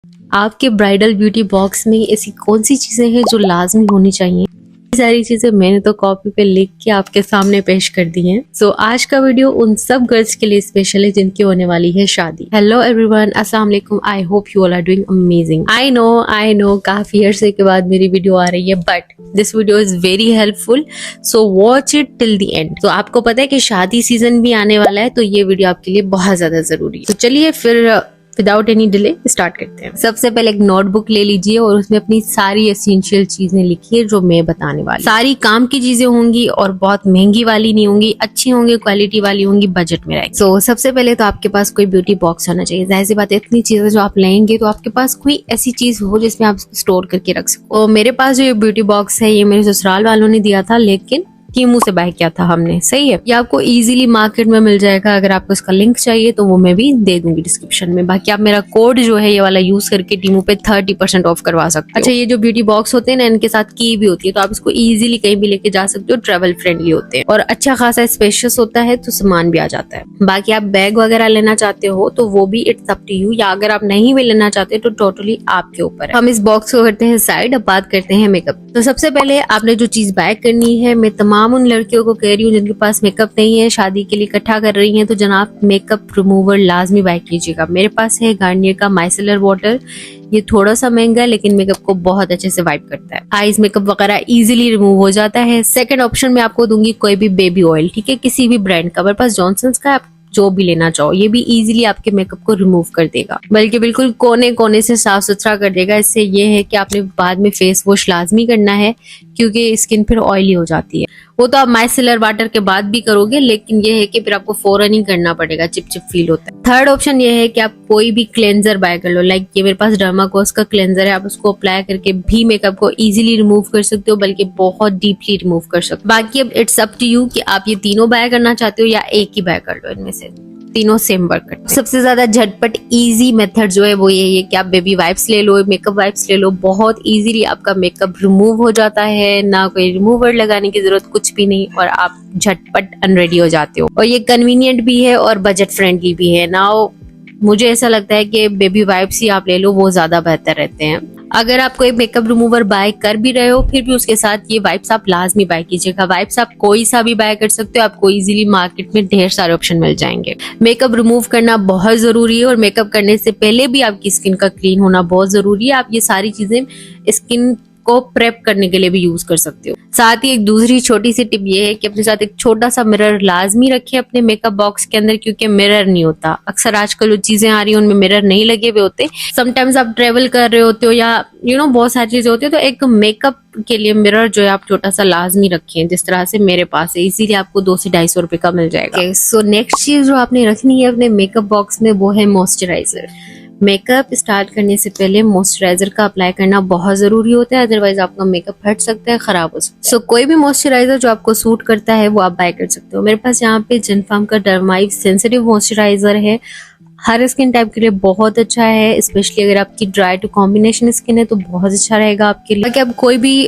आपके bridal beauty box में ऐसी कौन सी चीजें हैं जो लाजमी होनी चाहिए? ये सारी चीजें मैंने तो कॉपी पे लिख के आपके सामने पेश कर दी हैं। सो आज का वीडियो उन सब गर्ल्स के लिए स्पेशल है जिनकी होने वाली है शादी। हेलो एवरीवन, अस्सलाम वालेकुम। I hope you all are doing amazing. I know काफी अरसे के बाद मेरी वीडियो आ रही है, but this video is very helpful, so watch it till the end. तो आपको पता है कि शादी सीजन भी आने वाला है, तो ये वीडियो आपके लिए बहुत ज्यादा जरूरी है। तो चलिए फिर विदाउट एनी डिले स्टार्ट करते हैं। सबसे पहले एक नोटबुक ले लीजिए और उसमें अपनी सारी एसेंशियल चीजें लिखिए जो मैं बताने वाली। सारी काम की चीजें होंगी और बहुत महंगी वाली नहीं होंगी, अच्छी होंगी, क्वालिटी वाली होंगी, बजट में रहेगी। सो सबसे पहले तो आपके पास कोई ब्यूटी बॉक्स होना चाहिए। जाहिर सी बात है, इतनी चीजें जो आप लेंगे तो आपके पास कोई ऐसी चीज हो जिसमें आप स्टोर करके रख सको। और मेरे पास जो ये ब्यूटी बॉक्स है ये मेरे ससुराल वालों ने दिया था, लेकिन टीमू से बाय किया था हमने। सही है, ये आपको इजीली मार्केट में मिल जाएगा। अगर आपको इसका लिंक चाहिए तो वो मैं भी दे दूंगी डिस्क्रिप्शन में। बाकी आप मेरा कोड जो है ये वाला यूज करके टीमू पे 30% ऑफ करवा सकते हो। अच्छा, ये जो ब्यूटी बॉक्स होते हैं ना, इनके साथ की भी होती है, तो आप इसको इजीली कहीं भी लेके जा सकते हो। ट्रेवल फ्रेंडली होते हैं और अच्छा खासा स्पेशियस होता है, तो सामान भी आ जाता है। बाकी आप बैग वगैरह लेना चाहते हो तो वो भी इट्स अप टू यू, या अगर आप नहीं भी लेना चाहते तो टोटली आपके ऊपर है। हम इस बॉक्स को करते हैं साइड। अब बात करते हैं मेकअप। तो सबसे पहले आपने जो चीज बाय करनी है, मैं तमाम उन लड़कियों को कह रही हूँ जिनके पास मेकअप नहीं है, शादी के लिए इकट्ठा कर रही हैं, तो जनाब मेकअप रिमूवर लाजमी बाय कीजिएगा। मेरे पास है गार्नियर का माइसेलर वाटर। ये थोड़ा सा महंगा है लेकिन मेकअप को बहुत अच्छे से वाइप करता है। आईज मेकअप वगैरह इजीली रिमूव हो जाता है। सेकंड ऑप्शन में आपको दूंगी कोई भी बेबी ऑयल, ठीक है, किसी भी ब्रांड का। मेरे पास जॉनसन्स का, आप जो भी लेना चाहो, ये भी इजीली आपके मेकअप को रिमूव कर देगा, बल्कि बिल्कुल कोने कोने से साफ सुथरा कर देगा। इससे ये है कि आपने बाद में फेस वॉश लाजमी करना है, क्योंकि स्किन फिर ऑयली हो जाती है। वो तो आप माइसेलर वाटर के बाद भी करोगे, लेकिन ये है कि फिर आपको फौरन ही करना पड़ेगा, चिपचिप फील होता है। थर्ड ऑप्शन ये है कि आप कोई भी क्लेंजर बाय कर लो। लाइक ये मेरे पास डर्माकोस का क्लेंजर है, आप उसको अप्लाई करके भी मेकअप को इजीली रिमूव कर सकते हो, बल्कि बहुत डीपली रिमूव कर सकते हो। बाकी अब इट्स अप टू यू कि आप ये तीनों बाय करना चाहते हो या एक ही बाय कर लो। इनमें से तीनों सेम वर्क करते हैं। सबसे ज्यादा झटपट इजी मेथड जो है वो यही है कि आप बेबी वाइप्स ले लो, मेकअप वाइप्स ले लो। बहुत इजीली आपका मेकअप रिमूव हो जाता है, ना कोई रिमूवर लगाने की जरूरत, कुछ भी नहीं, और आप झटपट अनरेडी हो जाते हो। और ये कन्वीनियंट भी है और बजट फ्रेंडली भी है ना। मुझे ऐसा लगता है कि बेबी वाइप्स ही आप ले लो, वो ज्यादा बेहतर रहते हैं। अगर आप कोई मेकअप रिमूवर बाय कर भी रहे हो, फिर भी उसके साथ ये वाइप्स आप लाजमी बाय कीजिएगा। वाइप्स आप कोई सा भी बाय कर सकते हो, आपको इजीली मार्केट में ढेर सारे ऑप्शन मिल जाएंगे। मेकअप रिमूव करना बहुत जरूरी है और मेकअप करने से पहले भी आपकी स्किन का क्लीन होना बहुत जरूरी है। आप ये सारी चीजें स्किन को प्रेप करने के लिए भी यूज कर सकते हो। साथ ही एक दूसरी छोटी सी टिप ये है कि अपने साथ एक छोटा सा मिरर लाजमी रखें अपने मेकअप बॉक्स के अंदर, क्योंकि मिरर नहीं होता। अक्सर आजकल जो चीजें आ रही है उनमें मिरर नहीं लगे हुए होते। समटाइम्स आप ट्रेवल कर रहे होते हो या बहुत सारी चीजें होती है, तो एक मेकअप के लिए मिरर जो है आप छोटा सा लाजमी रखें, जिस तरह से मेरे पास है। इसीलिए आपको 200 से 250 रुपए का मिल जाएगा। सो नेक्स्ट चीज जो आपने रखनी है अपने मेकअप बॉक्स में वो है मॉइस्चराइजर। मेकअप स्टार्ट करने से पहले मॉइस्चराइजर का अप्लाई करना बहुत जरूरी होता है, अदरवाइज आपका मेकअप फट सकता है, खराब हो सकता है। सो कोई भी मॉइस्चराइजर जो आपको सूट करता है वो आप बाय कर सकते हो। मेरे पास यहाँ पे जेनफार्म का डर्माइव सेंसिटिव मॉइस्चराइजर है। हर स्किन टाइप के लिए बहुत अच्छा है, स्पेशली अगर आपकी ड्राई टू कॉम्बिनेशन स्किन है तो बहुत अच्छा रहेगा आपके लिए। आप कोई भी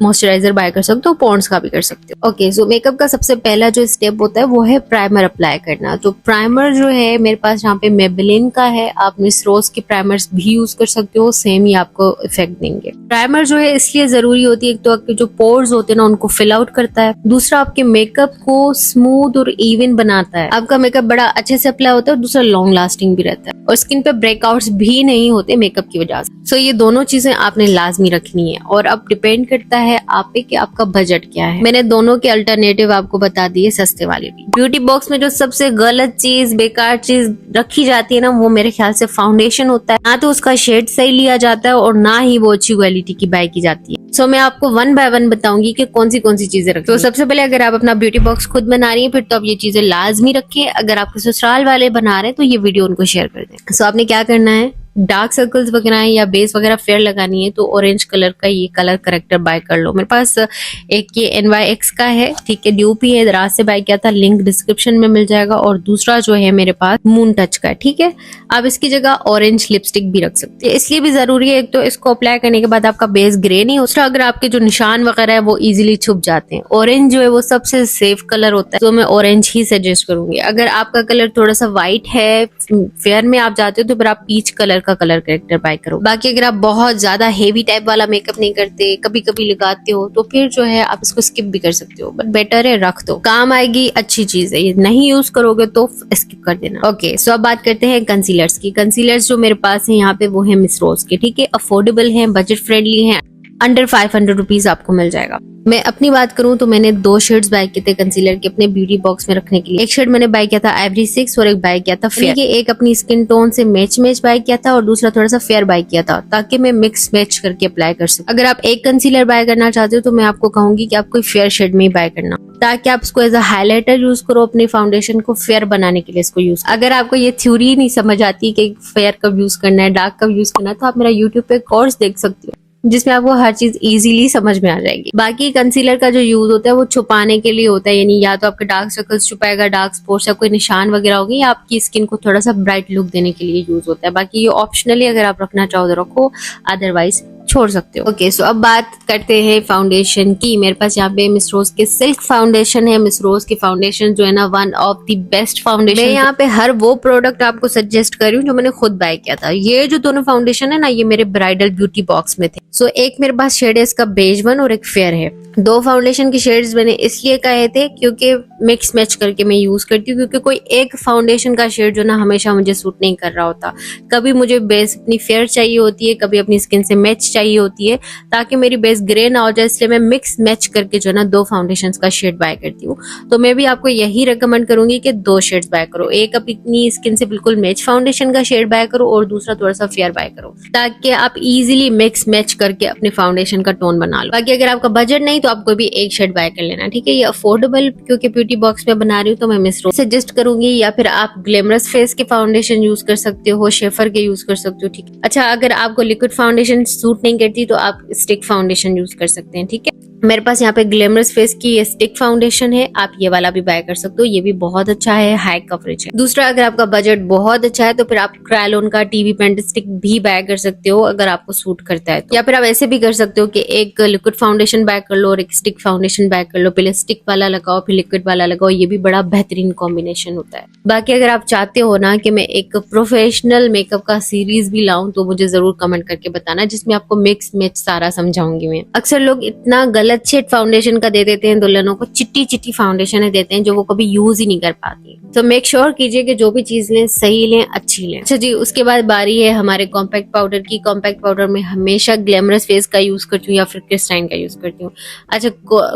मॉइस्चराइजर बाय कर सकते हो, पॉन्ड्स का भी कर सकते हो। ओके, सो मेकअप का सबसे पहला जो स्टेप होता है वो है प्राइमर अप्लाई करना। तो प्राइमर जो है मेरे पास यहाँ पे मेबेलिन का है, आप मिस रोज के प्राइमर्स भी यूज कर सकते हो, सेम ही आपको इफेक्ट देंगे। प्राइमर जो है इसलिए जरूरी होती है, एक तो आपके जो पोर्स होते हैं ना उनको फिल आउट करता है, दूसरा आपके मेकअप को स्मूथ और इवन बनाता है। आपका मेकअप बड़ा अच्छे से अप्लाई होता है और दूसरा लॉन्ग लास्टिंग भी रहता है, और स्किन पे ब्रेकआउट्स भी नहीं होते मेकअप की वजह से। सो ये दोनों चीजें आपने लाजमी रखनी है, और अब डिपेंड करता है आप पे कि आपका बजट क्या है। मैंने दोनों के अल्टरनेटिव आपको बता दिए, सस्ते वाले भी। ब्यूटी बॉक्स में जो सबसे गलत चीज, बेकार चीज रखी जाती है ना, वो मेरे ख्याल से फाउंडेशन होता है। ना तो उसका शेड सही लिया जाता है और ना ही वो अच्छी क्वालिटी की बाय की जाती है। सो मैं आपको 1 बाय 1 बताऊंगी कि कौन सी चीजें रखें। तो सबसे पहले अगर आप अपना ब्यूटी बॉक्स खुद बना रही है फिर तो आप ये चीजें लाजमी रखें। अगर आपके ससुराल वाले बना रहे हैं तो ये वीडियो उनको शेयर कर दें। सो आपने क्या करना है, डार्क सर्कल्स वगैरह है या बेस वगैरह फेयर लगानी है तो ऑरेंज कलर का ये कलर करेक्टर बाय कर लो। मेरे पास एक ये NYX का है, ठीक है, ड्यूप ही है, दराज से बाय किया था, लिंक डिस्क्रिप्शन में मिल जाएगा। और दूसरा जो है मेरे पास मून टच का है, ठीक है। आप इसकी जगह ऑरेंज लिपस्टिक भी रख सकते हैं, इसलिए भी जरूरी है, एक तो इसको अप्लाई करने के बाद आपका बेस ग्रे नहीं होता, अगर आपके जो निशान वगैरह है वो इजिली छुप जाते हैं। ऑरेंज जो है वो सबसे सेफ कलर होता है, तो मैं ऑरेंज ही सजेस्ट करूंगी। अगर आपका कलर थोड़ा सा व्हाइट है, फेयर में आप जाते हो तो फिर आप पीच कलर का कलर करेक्टर बाय करो। बाकी अगर आप बहुत ज्यादा हेवी टाइप वाला मेकअप नहीं करते, कभी कभी लगाते हो, तो फिर जो है आप इसको स्किप भी कर सकते हो, बट बेटर है रख दो, काम आएगी, अच्छी चीज है। ये नहीं यूज करोगे तो स्किप कर देना। ओके, सो अब बात करते हैं कंसीलर्स की। कंसीलर्स जो मेरे पास है यहाँ पे वो है मिस रोज के, ठीक है, अफोर्डेबल है, बजट फ्रेंडली है, अंडर 500 रुपीज आपको मिल जाएगा। मैं अपनी बात करूं तो मैंने 2 शेड्स बाय किए थे कंसीलर के अपने ब्यूटी बॉक्स में रखने के लिए। एक शेड मैंने बाय किया था आइवरी 6 और एक बाय किया था फेयर। एक अपनी स्किन टोन से मैच बाय किया था और दूसरा थोड़ा सा फेयर बाय किया था, ताकि मैं मिक्स मैच करके अप्लाई कर सकूं। अगर आप एक कंसीलर बाय करना चाहते हो तो मैं आपको कहूंगी कि आप कोई फेयर शेड में ही बाय करना, ताकि आप इसको एज अ हाईलाइटर यूज करो, अपनी फाउंडेशन को फेयर बनाने के लिए इसको यूज। अगर आपको ये थ्योरी नहीं समझ आती कि फेयर कब यूज करना है, डार्क कब यूज करना है, तो आप मेरा यूट्यूब पे कोर्स देख सकते हो जिसमें आपको हर चीज इजीली समझ में आ जाएगी। बाकी कंसीलर का जो यूज होता है वो छुपाने के लिए होता है, यानी या तो आपके डार्क सर्कल्स छुपाएगा, डार्क स्पॉट्स या कोई निशान वगैरह होगी, या आपकी स्किन को थोड़ा सा ब्राइट लुक देने के लिए यूज होता है। बाकी ये ऑप्शनली अगर आप रखना चाहो तो रखो, अदरवाइज छोड़ सकते हो। ओके, सो अब बात करते हैं फाउंडेशन की। मेरे पास यहाँ पे मिस रोज के सिल्क फाउंडेशन है। मिस रोज की फाउंडेशन जो है ना, one of the best foundation. मैं यहाँ पे हर वो प्रोडक्ट आपको सजेस्ट कर रही हूँ जो मैंने खुद बाय किया था। ये जो दोनों फाउंडेशन है ना, ये मेरे ब्राइडल ब्यूटी बॉक्स में थे। सो एक मेरे पास शेड है इसका बेज 1 और एक फेयर है। 2 फाउंडेशन के शेड्स मैंने इसलिए कहे थे क्योंकि मिक्स मैच करके मैं यूज करती हूँ, क्योंकि कोई एक फाउंडेशन का शेड जो ना हमेशा मुझे सूट नहीं कर रहा होता। कभी मुझे बेस अपनी फेयर चाहिए होती है, कभी अपनी स्किन से मैच चाहिए होती है, ताकि मेरी बेस ग्रे ना हो जाए, इसलिए मैं मिक्स मैच करके जो ना 2 फाउंडेशंस का शेड बाय करती हूँ। तो मैं भी आपको यही रिकमेंड करूंगी कि 2 शेड्स बाय करो। एक अपनी स्किन से बिल्कुल मैच फाउंडेशन का शेड बाय करो और दूसरा थोड़ा सा फेयर बाय करो, ताकि आप इजीली मिक्स मैच करके अपने फाउंडेशन का टोन बना लो। बाकी अगर आपका बजट नहीं तो आप कोई भी एक शेड बाय कर लेना, ठीक है। ये अफोर्डेबल क्योंकि ब्यूटी बॉक्स में बना रही हूँ तो मैं मिस रोज सजेस्ट करूंगी, या फिर आप ग्लैमरस फेस के फाउंडेशन यूज कर सकते हो, शेफर के यूज कर सकते हो, ठीक है। अच्छा, अगर आपको लिक्विड फाउंडेशन सूट नहीं करती तो आप स्टिक फाउंडेशन यूज कर सकते हैं, ठीक है। मेरे पास यहाँ पे ग्लैमरस फेस की ये स्टिक फाउंडेशन है, आप ये वाला भी बाय कर सकते हो, ये भी बहुत अच्छा है, हाई कवरेज है। दूसरा, अगर आपका बजट बहुत अच्छा है तो फिर आप क्रायोन का टीवी पेंट स्टिक भी बाय कर सकते हो, अगर आपको सूट करता है तो। या फिर आप ऐसे भी कर सकते हो कि एक लिक्विड फाउंडेशन बाय कर लो और एक स्टिक फाउंडेशन बाय कर लो, पहले स्टिक वाला लगाओ फिर लिक्विड वाला लगाओ, ये भी बड़ा बेहतरीन कॉम्बिनेशन होता है। बाकी अगर आप चाहते हो ना कि मैं एक प्रोफेशनल मेकअप का सीरीज भी लाऊं तो मुझे जरूर कमेंट करके बताना, जिसमें आपको मिक्स मैच सारा समझाऊंगी मैं। अक्सर लोग इतना गलत शेड फाउंडेशन का दे देते हैं दुल्हनों को, चिट्टी चिट्टी फाउंडेशन देते हैं जो वो कभी यूज ही नहीं कर पाती। तो मेक श्योर कीजिए कि जो भी चीज लें सही लें, अच्छी लें। अच्छा जी, उसके बाद बारी है हमारे कॉम्पैक्ट पाउडर की। कॉम्पैक्ट पाउडर में हमेशा ग्लैमरस फेस का यूज करती हूँ या फिर क्रिस्टाइन का यूज करती हूँ। अच्छा,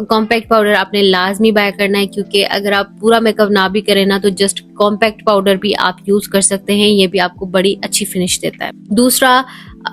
कॉम्पैक्ट पाउडर आपने लाजमी बाय करना है, क्योंकि अगर आप पूरा मेकअप ना भी करें ना तो जस्ट कॉम्पैक्ट पाउडर भी आप यूज कर सकते हैं, ये भी आपको बड़ी अच्छी फिनिश देता है। दूसरा,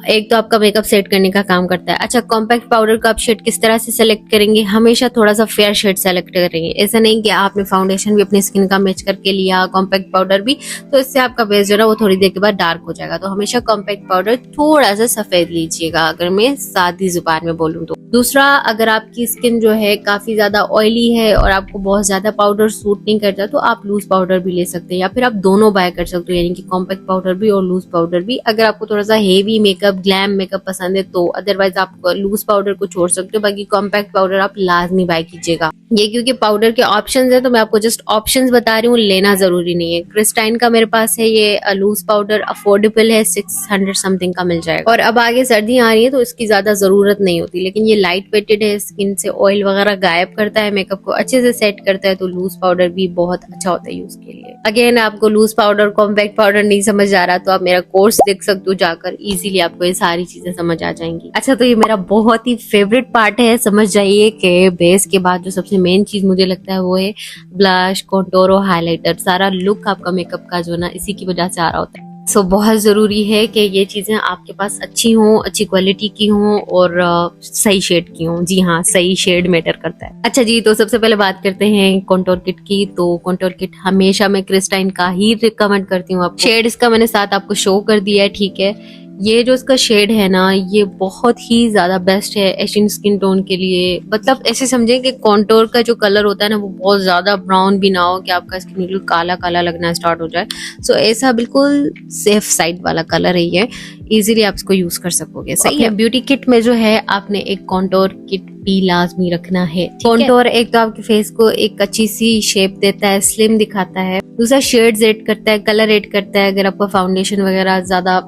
एक तो आपका मेकअप सेट करने का काम करता है। अच्छा, कॉम्पैक्ट पाउडर का आप शेड किस तरह से सेलेक्ट करेंगे, हमेशा थोड़ा सा फेयर शेड सेलेक्ट करेंगे। ऐसा नहीं कि आपने फाउंडेशन भी अपनी स्किन का मैच करके लिया, कॉम्पैक्ट पाउडर भी, तो इससे आपका बेस जो है वो थोड़ी देर के बाद डार्क हो जाएगा। तो हमेशा कॉम्पैक्ट पाउडर थोड़ा सा सफेद लीजिएगा, अगर मैं सादी जुबान में बोलूँ तो। दूसरा, अगर आपकी स्किन जो है काफी ज्यादा ऑयली है और आपको बहुत ज्यादा पाउडर सूट नहीं करता तो आप लूज पाउडर भी ले सकते हैं, या फिर आप दोनों बाय कर सकते हो, यानी कि कॉम्पैक्ट पाउडर भी और लूज पाउडर भी। अगर आपको थोड़ा सा हेवी मेकअप, ग्लैम मेकअप पसंद है तो अदरवाइज आप लूज पाउडर को छोड़ सकते हो, बाकी कॉम्पैक्ट पाउडर आप लाजमी बाय कीजिएगा। ये क्योंकि पाउडर के ऑप्शंस है तो मैं आपको जस्ट ऑप्शंस बता रही हूँ, लेना जरूरी नहीं है। क्रिस्टाइन का मेरे पास है ये लूज पाउडर, अफोर्डेबल है, 600 समथिंग का मिल जाएगा। और अब आगे सर्दियां आ रही है तो इसकी ज्यादा जरूरत नहीं होती, लेकिन ये लाइट वेटेड है, स्किन से ऑयल वगैरह गायब करता है, मेकअप को अच्छे से सेट करता है, तो लूज पाउडर भी बहुत अच्छा होता है यूज के लिए। अगेन, आपको लूज पाउडर, कॉम्पैक्ट पाउडर नहीं समझ आ रहा तो आप मेरा कोर्स देख सकते हो जाकर, इजीली आपको ये सारी चीजें समझ आ जाएंगी। अच्छा, तो ये मेरा बहुत ही फेवरेट पार्ट है, समझ जाइए कि बेस के बाद जो सबसे मेन चीज मुझे लगता है वो है ब्लश, कॉन्टोर और हाइलाइटर। सारा लुक आपका मेकअप का जो ना इसी की वजह से आ रहा होता है। सो बहुत जरूरी है कि ये चीजें आपके पास अच्छी हों, अच्छी क्वालिटी की हों और सही शेड की हों। जी हाँ, सही शेड मैटर करता है। अच्छा जी, तो सबसे पहले बात करते हैं कॉन्टोर किट की। तो कॉन्टोर किट हमेशा मैं क्रिस्टाइन का ही रिकमेंड करती हूँ आपको। शेड इसका मैंने साथ आपको शो कर दिया है, ठीक है। ये जो इसका शेड है ना, ये बहुत ही ज्यादा बेस्ट है एशियन स्किन टोन के लिए। मतलब ऐसे समझे कि कॉन्टोर का जो कलर होता है ना, वो बहुत ज्यादा ब्राउन भी ना हो कि आपका स्किन बिल्कुल काला काला लगना स्टार्ट हो जाए। सो ऐसा बिल्कुल सेफ साइड वाला कलर है ये। इजीली आप इसको यूज कर सकोगे। सही है। ब्यूटी किट में जो है आपने एक कॉन्टोर किट भी लाजमी रखना है। कॉन्टोर एक तो आपके फेस को एक अच्छी सी शेप देता है, स्लिम दिखाता है। दूसरा शेड्स ऐड करता है, कलर ऐड करता है। अगर आपका फाउंडेशन वगैरह ज्यादा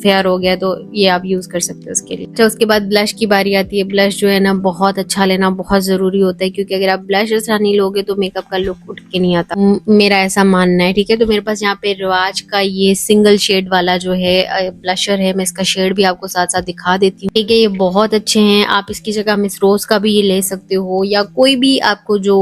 फेयर हो गया तो ये आप यूज कर सकते हो उसके लिए। अच्छा, उसके बाद ब्लश की बारी आती है। ब्लश जो है ना बहुत अच्छा लेना बहुत जरूरी होता है, क्योंकि अगर आप ब्लश अच्छा नहीं लोगे तो मेकअप का लुक उठ के नहीं आता, मेरा ऐसा मानना है। ठीक है, तो मेरे पास यहाँ पे रिवाज का ये सिंगल शेड वाला जो है ब्लशर है, मैं इसका शेड भी आपको साथ साथ दिखा देती हूँ। ठीक है, ये बहुत अच्छे हैं। आप इसकी जगह मिस रोज का भी ये ले सकते हो, या कोई भी आपको जो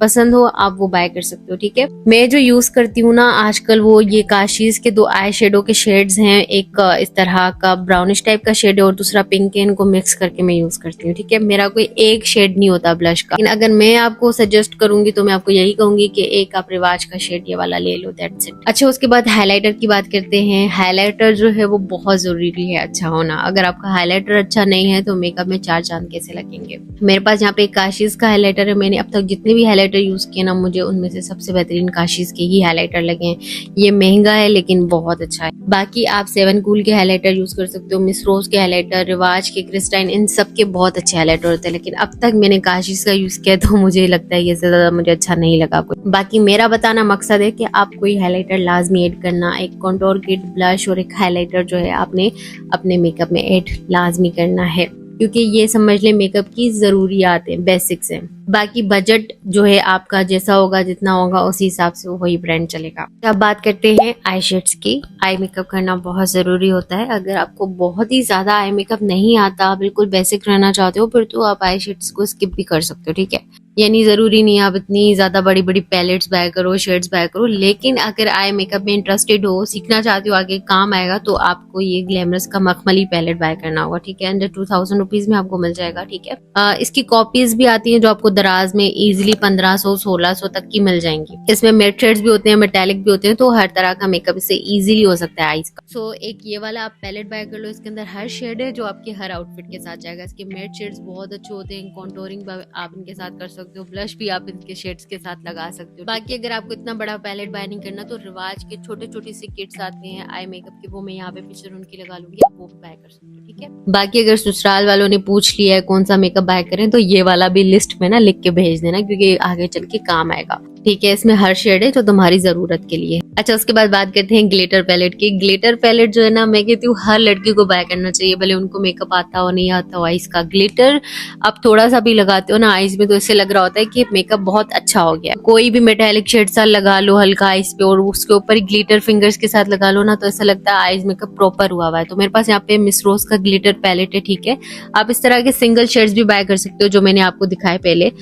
पसंद हो आप वो बाय कर सकते हो। ठीक है, मैं जो यूज करती हूँ ना आजकल वो ये काशीज के 2 आई शेडो के शेड्स हैं। एक इस तरह का ब्राउनिश टाइप का शेड है और दूसरा पिंक है। इनको मिक्स करके मैं यूज करती हूँ। ठीक है, मेरा कोई एक शेड नहीं होता ब्लश का, लेकिन अगर मैं आपको सजेस्ट करूंगी तो मैं आपको यही कहूंगी कि एक आप रिवाज का शेड ये वाला ले लो, दैट्स इट। अच्छा, उसके बाद हाईलाइटर की बात करते हैं। हाईलाइटर जो है वो बहुत जरूरी है अच्छा होना। अगर आपका हाईलाइटर अच्छा नहीं है तो मेकअप में 4 चांद कैसे लगेंगे। मेरे पास यहाँ पे काशीज का हाईलाइटर है। मैंने अब तक जितने भी हाईलाइटर यूज किए ना, मुझे उनमें से सबसे बेहतरीन काशीज के ही हाईलाइटर लगे हैं। ये महंगा है लेकिन बहुत अच्छा है। बाकी आप 7 कूल के हाईलाइटर यूज कर सकते हो, मिस रोज के हाईलाइटर, रिवाज के, क्रिस्टाइन, इन सब के बहुत अच्छे हाईलाइटर होते हैं। लेकिन अब तक मैंने काशीज का यूज किया तो मुझे लगता है ये ज्यादा मुझे अच्छा नहीं लगा कोई। बाकी मेरा बताना मकसद है कि आप कोई हाईलाइटर लाजमी ऐड करना। एक कॉन्टोर किट, ब्लश और एक हाईलाइटर जो है आपने अपने मेकअप में ऐड लाजमी करना है, क्योंकि ये समझ ले मेकअप की जरूरियात है, बेसिक्स हैं। बाकी बजट जो है आपका जैसा होगा, जितना होगा उसी हिसाब से वही ब्रांड चलेगा। अब बात करते हैं आई शेड्स की। आई मेकअप करना बहुत जरूरी होता है। अगर आपको बहुत ही ज्यादा आई मेकअप नहीं आता, बिल्कुल बेसिक रहना चाहते हो, फिर तो आप आई शेड्स को स्किप भी कर सकते हो। ठीक है, यानी जरूरी नहीं आप इतनी ज्यादा बड़ी बड़ी पैलेट्स बाय करो, शेड्स बाय करो। लेकिन अगर आई मेकअप में इंटरेस्टेड हो, सीखना चाहते हो, आगे काम आएगा, तो आपको ये ग्लैमरस का मखमली पैलेट बाय करना होगा। ठीक है, अंडर 2000 रुपीज में आपको मिल जाएगा। ठीक है, इसकी कॉपीज भी आती हैं जो आपको दराज में इजीली 1500-1600 तक की मिल जाएंगी। इसमें मैट शेड्स भी होते हैं, मेटालिक भी होते हैं, तो हर तरह का मेकअप इससे इजीली हो सकता है आईज का। सो एक ये वाला आप पैलेट बाय कर लो। इसके अंदर हर शेड है जो आपके हर आउटफिट के साथ जाएगा। इसके मैट शेड्स बहुत अच्छे होते हैं, कॉन्टोरिंग आप इनके साथ कर सकते हो, ब्लश भी आप इनके शेड्स के साथ लगा सकते हो। बाकी अगर आपको इतना बड़ा पैलेट बाय नहीं करना तो रिवाज के छोटे छोटे से किट्स आते हैं आई मेकअप के, वो मैं यहाँ पे पिक्चर उनकी लगा लूंगी, आप वो भी बाय कर सकते हो। ठीक है, बाकी अगर ससुराल वालों ने पूछ लिया है कौन सा मेकअप बाय करें तो ये वाला भी लिस्ट में ना लिख के भेज देना, क्योंकि आगे चल के काम आएगा। ठीक है, इसमें हर शेड है जो तुम्हारी जरूरत के लिए। अच्छा, उसके बाद बात करते हैं ग्लिटर पैलेट की। ग्लिटर पैलेट जो है ना, मैं कहती हूँ हर लड़की को बाय करना चाहिए, भले उनको मेकअप आता हो नहीं आता हो। आईज का ग्लिटर आप थोड़ा सा भी लगाते हो ना आईज में तो इससे लग रहा होता है कि मेकअप बहुत अच्छा हो गया। कोई भी मेटालिक शेड सा लगा लो हल्का आईज पे और उसके ऊपर ग्लिटर फिंगर्स के साथ लगा लो ना, तो ऐसा लगता है आईज मेकअप प्रॉपर हुआ हुआ है। तो मेरे पास यहाँ पे मिस रोज का ग्लिटर पैलेट है। ठीक है, आप इस तरह के सिंगल शेड्स भी बाय कर सकते हो जो मैंने आपको दिखाए पहले।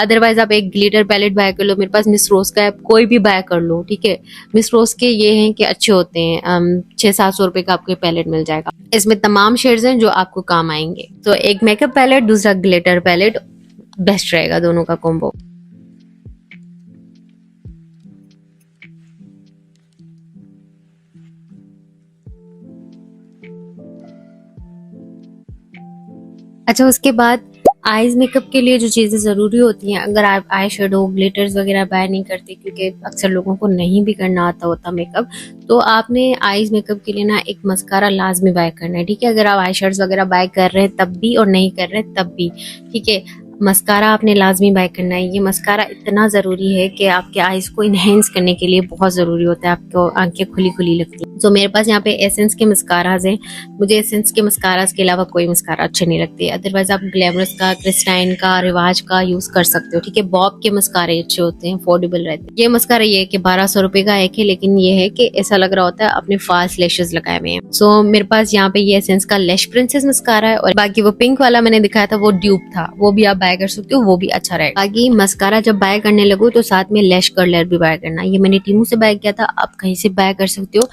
अदरवाइज आप एक ग्लिटर पैलेट बाय कर लो। मेरे पास मिस रोज का है, आप कोई भी बाय कर लो। ठीक है, मिस रोज के ये हैं कि अच्छे होते हैं, 600-700 रुपए का आपको पैलेट मिल जाएगा। इसमें तमाम शेड्स हैं जो आपको काम आएंगे। तो एक मेकअप पैलेट, दूसरा ग्लिटर पैलेट, बेस्ट रहेगा दोनों का कॉम्बो। अच्छा, उसके बाद आईज मेकअप के लिए जो चीजें जरूरी होती हैं, अगर आप आई शेडो, ग्लिटर्स वगैरह बाय नहीं करते, क्योंकि अक्सर लोगों को नहीं भी करना आता होता मेकअप, तो आपने आईज मेकअप के लिए ना एक मस्कारा लाजमी बाय करना है। ठीक है, अगर आप आई शेड्स वगैरह बाय कर रहे हैं तब भी और नहीं कर रहे तब भी, ठीक है, मस्कारा आपने लाजमी बाय करना है। ये मस्कारा इतना जरूरी है कि आपके आईज को इनहेंस करने के लिए बहुत जरूरी होता है, आपको आंखें खुली खुली लगती है। तो मेरे पास यहाँ पे एसेंस के मस्काराज हैं। मुझे एसेंस के मस्काराज के अलावा कोई मस्कारा अच्छे नहीं लगते। अदरवाइज आप ग्लैमरस का, क्रिस्टाइन का, रिवाज का यूज कर सकते हो। ठीक है, बॉब के मस्कारे अच्छे होते हैं, अफोर्डेबल रहते हैं। ये मस्कारा ये है कि 1200 रुपए का एक है, लेकिन ये है कि ऐसा लग रहा होता है अपने फास्ट लैशेस लगाए हुए हैं। सो मेरे पास यहाँ पे ये एसेंस का लैश प्रिंसेस मस्कारा है, और बाकी वो पिंक वाला मैंने दिखाया था वो ड्यूब था, वो भी आप बाय कर सकते हो, वो भी अच्छा रहेगा। बाकी मस्कारा जब बाय करने लगो तो साथ में लैश कर्लर भी बाय करना। ये मैंने टीमू से बाय किया था, आप कहीं से बाय कर सकते हो,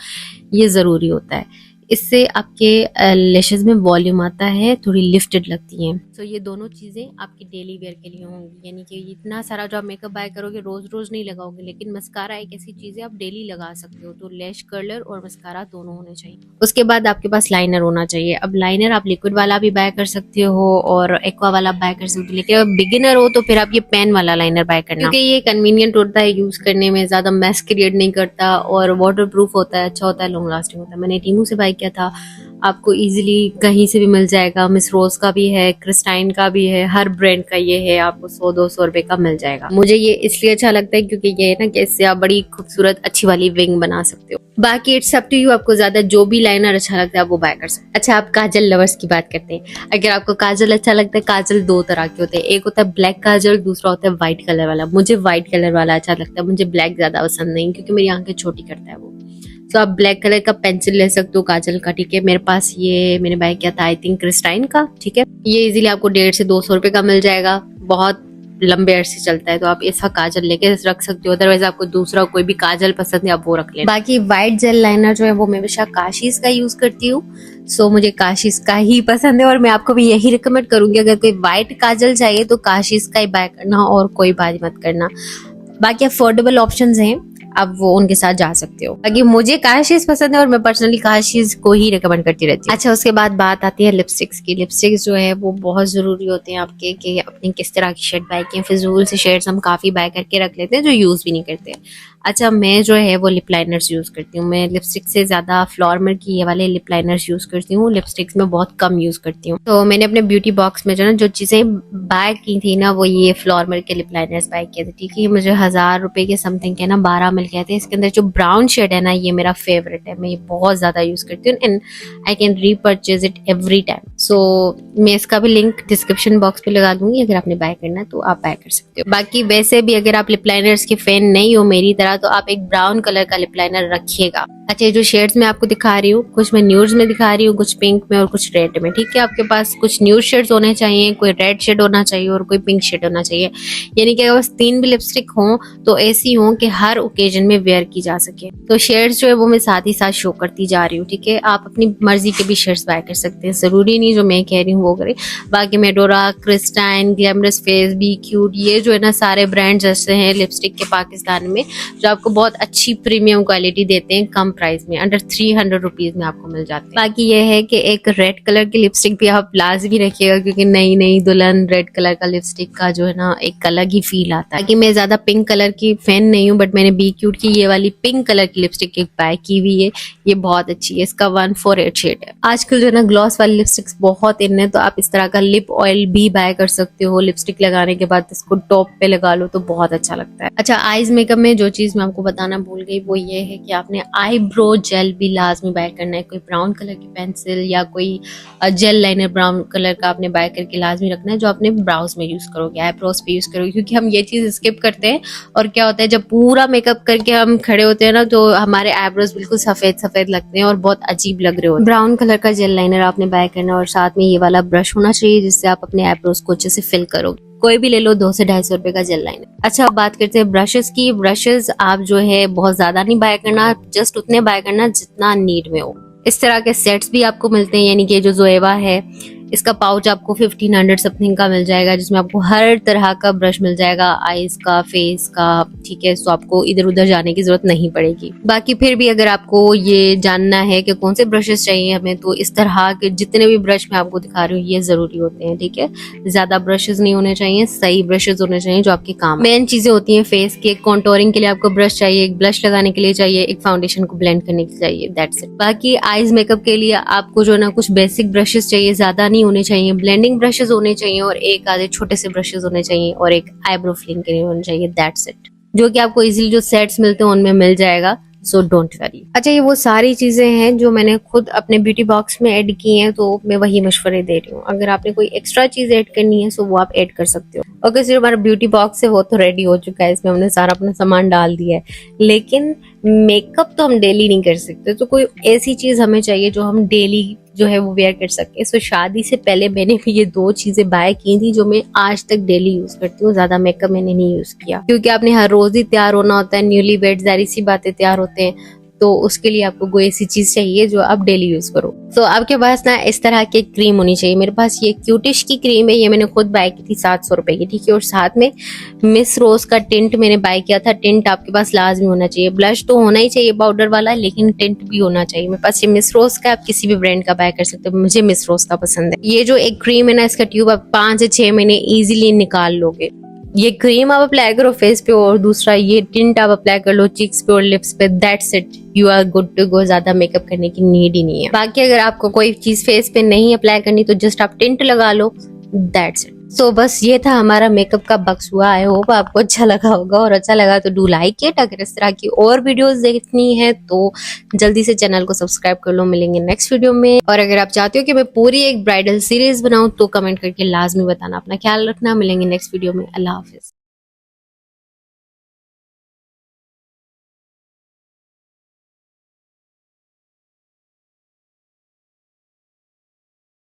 ये जरूरी होता है। इससे आपके लैशेस में वॉल्यूम आता है, थोड़ी लिफ्टेड लगती हैं। तो ये दोनों चीजें आपकी डेली वेयर के लिए होंगी, यानी कि इतना सारा जो आप मेकअप बाय करोगे रोज रोज नहीं लगाओगे, लेकिन मस्कारा एक ऐसी चीज है आप डेली लगा सकते हो। तो लैश कर्लर और मस्कारा दोनों होने चाहिए। उसके बाद आपके पास लाइनर होना चाहिए। अब लाइनर आप लिक्विड वाला भी बाय कर सकते हो और एक्वा वाला बाय कर सकते हो, लेकिन अगर बिगिनर हो तो फिर आप ये पेन वाला लाइनर बाय करना, क्योंकि ये कन्वीनियंट होता है यूज करने में, ज्यादा मैस क्रिएट नहीं करता और वाटर प्रूफ होता है, अच्छा होता है, लॉन्ग लास्टिंग होता है। मैंने टीमू से बाय किया था, आपको इजीली कहीं से भी मिल जाएगा। मिस रोज का भी है, क्रिस्टाइन का भी है, हर ब्रांड का ये है, आपको 100-200 रुपए का मिल जाएगा। मुझे ये इसलिए अच्छा लगता है क्योंकि ये है ना कि इससे आप बड़ी खूबसूरत अच्छी वाली विंग बना सकते हो। बाकी इट्स अप टू यू, आपको ज्यादा जो भी लाइनर अच्छा लगता है आप वो बाय कर सकते हैं। अच्छा, आप काजल लवर्स की बात करते हैं। अगर आपको काजल अच्छा लगता है, काजल दो तरह के होते हैं, एक होता है ब्लैक काजल, दूसरा होता है व्हाइट कलर वाला। मुझे व्हाइट कलर वाला अच्छा लगता है, मुझे ब्लैक ज्यादा पसंद नहीं क्योंकि मेरी आंखें छोटी करता है वो। तो आप ब्लैक कलर का पेंसिल ले सकते हो काजल का, ठीक है। मेरे पास ये मैंने बाय किया था आई थिंक क्रिस्टाइन का, ठीक है। ये इजीली आपको 150 से 200 रुपए का मिल जाएगा, बहुत लंबे अरसे चलता है। तो आप ऐसा काजल लेके रख सकते हो, अदरवाइज आपको दूसरा कोई भी काजल पसंद है आप वो रख लें। बाकी व्हाइट जेल लाइनर जो है वो मैं हमेशा काशीज का यूज करती हूँ, सो मुझे काशीज का ही पसंद है और मैं आपको भी यही रिकमेंड करूंगी। अगर कोई व्हाइट काजल चाहिए तो काशीज का ही बाय करना और कोई बात मत करना। बाकी अफोर्डेबल ऑप्शंस हैं, आप वो उनके साथ जा सकते हो। बाकी मुझे काशीज पसंद है और मैं पर्सनली काशीज को ही रिकमेंड करती रहती हूँ। अच्छा, उसके बाद बात आती है लिपस्टिक्स की। लिपस्टिक्स जो है वो बहुत जरूरी होते हैं आपके, कि अपनी किस तरह की शेड बाय की। फिजूल से शेड्स हम काफी बाय करके रख लेते हैं जो यूज भी नहीं करते। अच्छा, मैं जो है वो लिप लाइनर्स यूज करती हूँ। मैं लिपस्टिक से ज्यादा फ्लोरमर की ये वाले लिप लाइनर्स यूज करती हूँ, लिपस्टिक्स में बहुत कम यूज करती हूँ। तो मैंने अपने ब्यूटी बॉक्स में जो ना जो चीजें बाय की थी ना, वो ये फ्लोरमर के लिप लाइनर्स बाय किए थे, ठीक है। मुझे 1000 रुपए के समथिंग के ना 12 मिल गए थे। इसके अंदर जो ब्राउन शेड है ना, ये मेरा फेवरेट है, मैं ये बहुत ज्यादा यूज करती हूँ and I can repurchase it every time. So मैं इसका भी लिंक डिस्क्रिप्शन बॉक्स पे लगा दूंगी, अगर आपने बाय करना है तो आप बाय कर सकते हो। बाकी वैसे भी अगर आप लिप लाइनर्स के फैन नहीं हो मेरी तरह, तो आप एक ब्राउन कलर का लिप लाइनर रखिएगा। अच्छा, जो शेड्स मैं आपको दिखा रही हूँ, कुछ मैं न्यूड्स में दिखा रही हूँ, कुछ पिंक में और कुछ रेड में, ठीक है। आपके पास कुछ न्यूड शेड्स होने चाहिए, कोई रेड शेड होना चाहिए और कोई पिंक शेड होना चाहिए। यानी कि अगर बस 3 भी लिपस्टिक हो तो ऐसी हो कि हर ओकेजन में वेयर की जा सके। तो शेड्स जो है वो मैं साथ ही साथ शो करती जा रही हूँ, ठीक है। आप अपनी मर्जी के भी शेड्स बाय कर सकते हैं, जरूरी नहीं जो मैं कह रही हूँ वो करें। बाकी Medora, Christine, glamorous face, be cute, ये जो है ना सारे ब्रांड्स ऐसे हैं लिपस्टिक के पाकिस्तान में जो आपको बहुत अच्छी प्रीमियम क्वालिटी देते हैं कम प्राइस में, अंडर 300 रुपीज में आपको मिल जाते हैं। बाकी ये है कि एक रेड कलर की लिपस्टिक भी आप लाजमी रखिएगा क्योंकि नई नई दुल्हन रेड कलर का लिपस्टिक का जो है ना एक अलग ही फील आता है। बाकी मैं ज्यादा पिंक कलर की फैन नहीं हूँ, बट मैंने बी क्यूट की ये वाली पिंक कलर की लिपस्टिक एक बाय की हुई है, ये बहुत अच्छी है। इसका 148 शेड है। आजकल जो है ना ग्लॉस वाली लिपस्टिक्स बहुत इन है, तो आप इस तरह का लिप ऑयल भी बाय कर सकते हो। लिपस्टिक लगाने के बाद इसको टॉप पे लगा लो तो बहुत अच्छा लगता है। अच्छा, आईज मेकअप में जो चीज मैं आपको बताना भूल गई वो ये है कि आपने आईब्रो जेल भी लाजमी बाय करना है। कोई ब्राउन कलर की पेंसिल या कोई जेल लाइनर ब्राउन कलर का आपने बाय करके लाजमी रखना है, जो आपने ब्राउज में यूज करोगे, आईब्रोज पे यूज करोगे। क्योंकि हम ये चीज स्किप करते हैं और क्या होता है जब पूरा मेकअप करके हम खड़े होते हैं ना तो हमारे आईब्रोज बिल्कुल सफेद सफेद लगते हैं और बहुत अजीब लग रहे होते हैं। ब्राउन कलर का जेल लाइनर आपने बाय करना है और साथ में ये वाला ब्रश होना चाहिए जिससे आप अपने आईब्रोज को अच्छे से फिल करोगे। कोई भी ले लो 200 से 250 रुपए का जेल लाइनर। अच्छा, अब बात करते हैं ब्रशेस की। ब्रशेस आप जो है बहुत ज्यादा नहीं बाय करना, जस्ट उतने बाय करना जितना नीड में हो। इस तरह के सेट्स भी आपको मिलते हैं, यानी कि जो जोएवा है इसका पाउच आपको 1500 समथिंग का मिल जाएगा, जिसमें आपको हर तरह का ब्रश मिल जाएगा, आईज का, फेस का, ठीक है। सो आपको इधर उधर जाने की जरूरत नहीं पड़ेगी। बाकी फिर भी अगर आपको ये जानना है कि कौन से ब्रशेस चाहिए हमें, तो इस तरह के जितने भी ब्रश मैं आपको दिखा रही हूँ ये जरूरी होते हैं, ठीक है। ज्यादा ब्रशेस नहीं होने चाहिए, सही ब्रशेस होने चाहिए जो आपके काम। मेन चीजें होती है फेस की, कॉन्टोरिंग के लिए आपको ब्रश चाहिए, एक ब्लश लगाने के लिए चाहिए, एक फाउंडेशन को ब्लेंड करने के लिए चाहिए, दैट्स इट। बाकी आईज मेकअप के लिए आपको जो ना कुछ बेसिक ब्रशेस चाहिए, ज्यादा नहीं होने चाहिए, ब्लेंडिंग ब्रशेस होने चाहिए और एक आधे छोटे से ब्रशेस होने चाहिए और एक आईब्रो फिलिंग के लिए होने चाहिए, दैट्स इट। जो कि आपको इजीली जो सेट्स मिलते हैं उनमें मिल जाएगा, सो डोंट वरी। अच्छा, ये वो सारी चीजें हैं जो मैंने खुद अपने ब्यूटी बॉक्स में ऐड की हैं, तो मैं वही मशवरे दे रही हूँ। अगर आपने कोई एक्स्ट्रा चीज ऐड करनी है तो वो आप ऐड कर सकते हो। ओके, सिर्फ हमारा ब्यूटी बॉक्स है वो तो रेडी हो चुका है, इसमें हमने सारा अपना सामान डाल दिया है, लेकिन मेकअप तो हम डेली नहीं कर सकते। तो कोई ऐसी चीज हमें चाहिए जो हम डेली जो है वो वेयर कर सके। सो शादी से पहले मैंने भी ये 2 चीजें बाय की थी जो मैं आज तक डेली यूज करती हूँ। ज्यादा मेकअप मैंने नहीं यूज किया क्योंकि आपने हर रोज ही तैयार होना होता है, न्यूली वेड जारी सी बातें तैयार होते हैं, तो उसके लिए आपको कोई ऐसी चीज चाहिए जो आप डेली यूज करो। तो आपके पास ना इस तरह की क्रीम होनी चाहिए। मेरे पास ये क्यूटिश की क्रीम है, ये मैंने खुद बाय की थी 700 रुपए की, ठीक है। और साथ में मिस रोज का टिंट मैंने बाय किया था। टिंट आपके पास लाजमी होना चाहिए, ब्लश तो होना ही चाहिए पाउडर वाला, लेकिन टिंट भी होना चाहिए। मेरे पास ये मिस रोज का, आप किसी भी ब्रांड का बाय कर सकते हो, मुझे मिस रोज का पसंद है। ये जो एक क्रीम है ना, इसका ट्यूब आप 5 से 6 महीने इजीली निकाल लोगे। ये क्रीम आप अप्लाई करो फेस पे और दूसरा ये टिंट आप अप्लाई कर लो चीक्स पे और लिप्स पे, that's it, you are good to go. ज्यादा मेकअप करने की नीड ही नहीं है। बाकी अगर आपको कोई चीज फेस पे नहीं अप्लाई करनी तो जस्ट आप टिंट लगा लो, दैट्स इट। सो बस ये था हमारा मेकअप का बक्स हुआ। आई होप आपको अच्छा लगा होगा, और अच्छा लगा तो डू लाइक इट। अगर इस तरह की और वीडियोस देखनी है तो जल्दी से चैनल को सब्सक्राइब कर लो। मिलेंगे नेक्स्ट वीडियो में। और अगर आप चाहते हो कि मैं पूरी एक ब्राइडल सीरीज बनाऊं तो कमेंट करके लाजमी बताना। अपना ख्याल रखना। मिलेंगे नेक्स्ट वीडियो में। अल्लाह हाफिज।